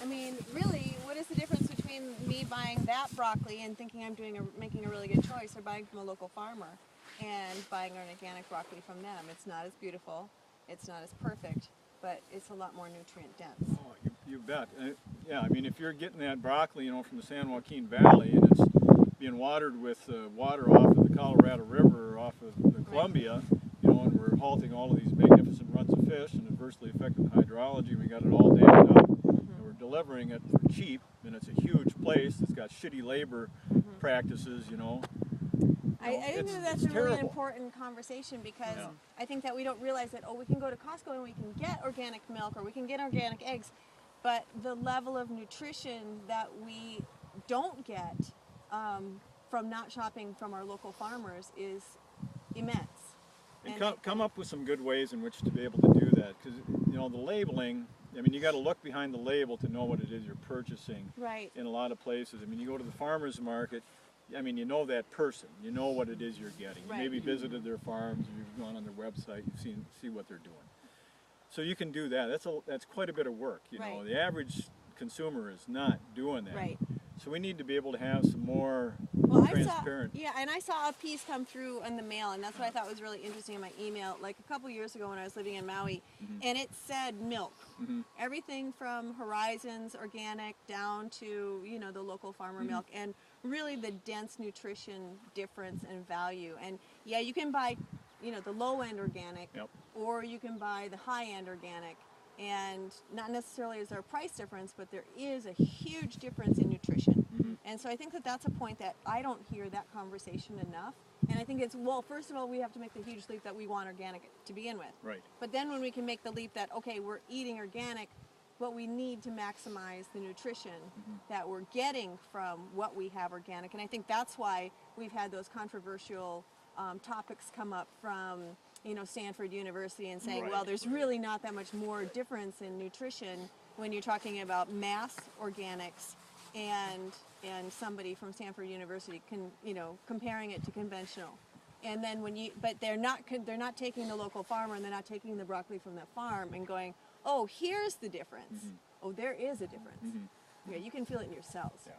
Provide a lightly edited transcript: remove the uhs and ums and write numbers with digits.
I mean, really, what is the difference between me buying that broccoli and thinking I'm making a really good choice, or buying from a local farmer and buying an organic broccoli from them? It's not as beautiful, it's not as perfect, but it's a lot more nutrient dense. Oh, you bet. Yeah, I mean, if you're getting that broccoli, from the San Joaquin Valley, and it's being watered with water off of the Colorado River or off of the Columbia, and we're halting all of these magnificent runs of fish and adversely affecting the hydrology, we got it all dammed up, and we're delivering it for cheap, and it's a huge place that's got shitty labor practices, I think that's a really important conversation, because I think that we don't realize that, we can go to Costco and we can get organic milk or we can get organic eggs, but the level of nutrition that we don't get from not shopping from our local farmers is immense. And come up with some good ways in which to be able to do that, because the labeling, I mean, you got to look behind the label to know what it is you're purchasing. Right. In a lot of places, I mean, you go to the farmer's market, I mean, you know that person, you know what it is you're getting. You maybe visited their farms, or you've gone on their website, you've see what they're doing. So you can do that. That's quite a bit of work. The average consumer is not doing that. Right. So we need to be able to have some more transparent. I saw a piece come through in the mail, and that's what I thought was really interesting in my email, like a couple years ago when I was living in Maui, and it said milk. Everything from Horizons Organic down to, the local farmer milk, and really the dense nutrition difference and value. And yeah, you can buy, the low-end organic, or you can buy the high-end organic. And not necessarily is there a price difference, but there is a huge difference in nutrition. And so I think that that's a point that I don't hear that conversation enough. And I think it's, first of all, we have to make the huge leap that we want organic to begin with. Right. But then when we can make the leap that, okay, we're eating organic, but we need to maximize the nutrition that we're getting from what we have organic. And I think that's why we've had those controversial topics come up from Stanford University, and saying, well, there's really not that much more difference in nutrition when you're talking about mass organics and somebody from Stanford University comparing it to conventional. And then but they're not taking the local farmer, and they're not taking the broccoli from that farm and going, oh, here's the difference. Oh, there is a difference. Yeah, you can feel it in your cells. Yeah.